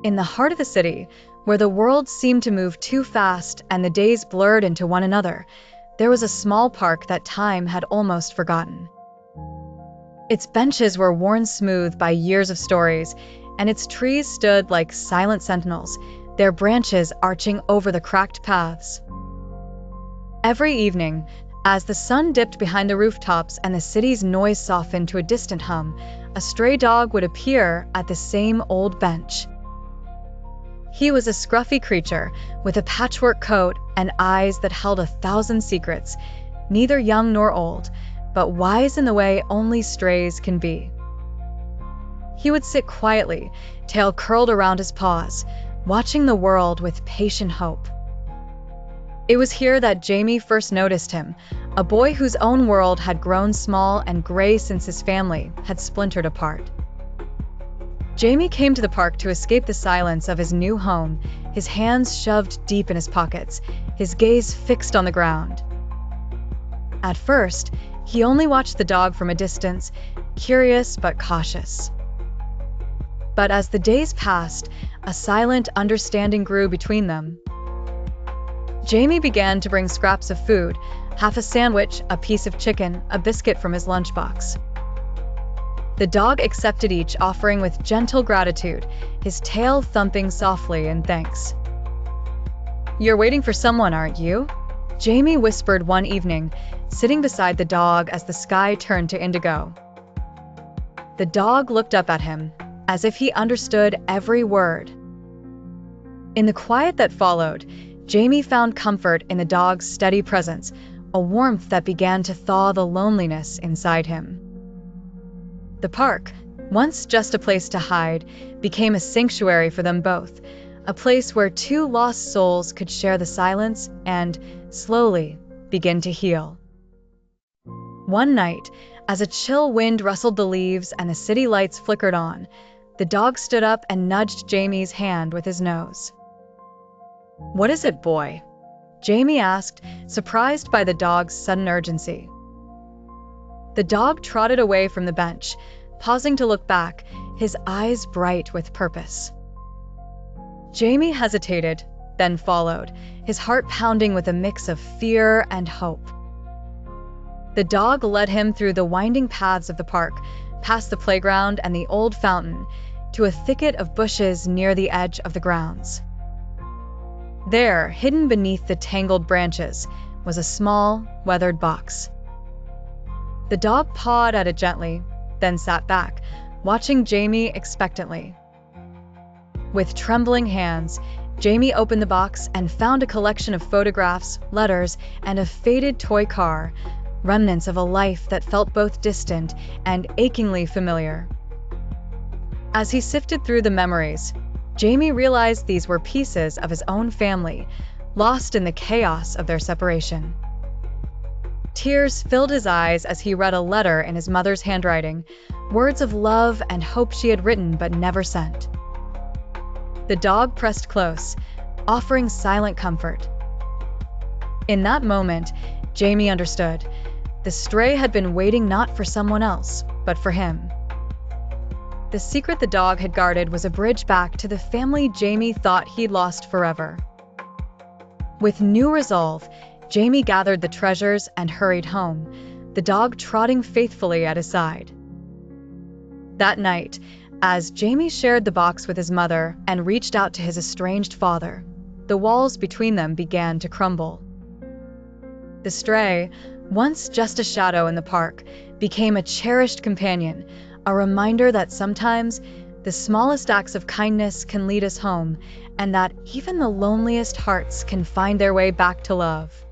In the heart of the city, where the world seemed to move too fast and the days blurred into one another, there was a small park that time had almost forgotten. Its benches were worn smooth by years of stories, and its trees stood like silent sentinels, their branches arching over the cracked paths. Every evening, as the sun dipped behind the rooftops and the city's noise softened to a distant hum, a stray dog would appear at the same old bench. He was a scruffy creature with a patchwork coat and eyes that held 1,000 secrets, neither young nor old, but wise in the way only strays can be. He would sit quietly, tail curled around his paws, watching the world with patient hope. It was here that Jamie first noticed him, a boy whose own world had grown small and gray since his family had splintered apart. Jamie came to the park to escape the silence of his new home, his hands shoved deep in his pockets, his gaze fixed on the ground. At first, he only watched the dog from a distance, curious but cautious. But as the days passed, a silent understanding grew between them. Jamie began to bring scraps of food, half a sandwich, a piece of chicken, a biscuit from his lunchbox. The dog accepted each offering with gentle gratitude, his tail thumping softly in thanks. "You're waiting for someone, aren't you?" Jamie whispered one evening, sitting beside the dog as the sky turned to indigo. The dog looked up at him, as if he understood every word. In the quiet that followed, Jamie found comfort in the dog's steady presence, a warmth that began to thaw the loneliness inside him. The park, once just a place to hide, became a sanctuary for them both, a place where two lost souls could share the silence and, slowly, begin to heal. One night, as a chill wind rustled the leaves and the city lights flickered on, the dog stood up and nudged Jamie's hand with his nose. "What is it, boy?" Jamie asked, surprised by the dog's sudden urgency. The dog trotted away from the bench, pausing to look back, his eyes bright with purpose. Jamie hesitated, then followed, his heart pounding with a mix of fear and hope. The dog led him through the winding paths of the park, past the playground and the old fountain, to a thicket of bushes near the edge of the grounds. There, hidden beneath the tangled branches, was a small, weathered box. The dog pawed at it gently, then sat back, watching Jamie expectantly. With trembling hands, Jamie opened the box and found a collection of photographs, letters, and a faded toy car, remnants of a life that felt both distant and achingly familiar. As he sifted through the memories, Jamie realized these were pieces of his own family, lost in the chaos of their separation. Tears filled his eyes as he read a letter in his mother's handwriting, words of love and hope she had written but never sent. The dog pressed close, offering silent comfort. In that moment, Jamie understood. The stray had been waiting not for someone else, but for him. The secret the dog had guarded was a bridge back to the family Jamie thought he'd lost forever. With new resolve, Jamie gathered the treasures and hurried home, the dog trotting faithfully at his side. That night, as Jamie shared the box with his mother and reached out to his estranged father, the walls between them began to crumble. The stray, once just a shadow in the park, became a cherished companion, a reminder that sometimes the smallest acts of kindness can lead us home, and that even the loneliest hearts can find their way back to love.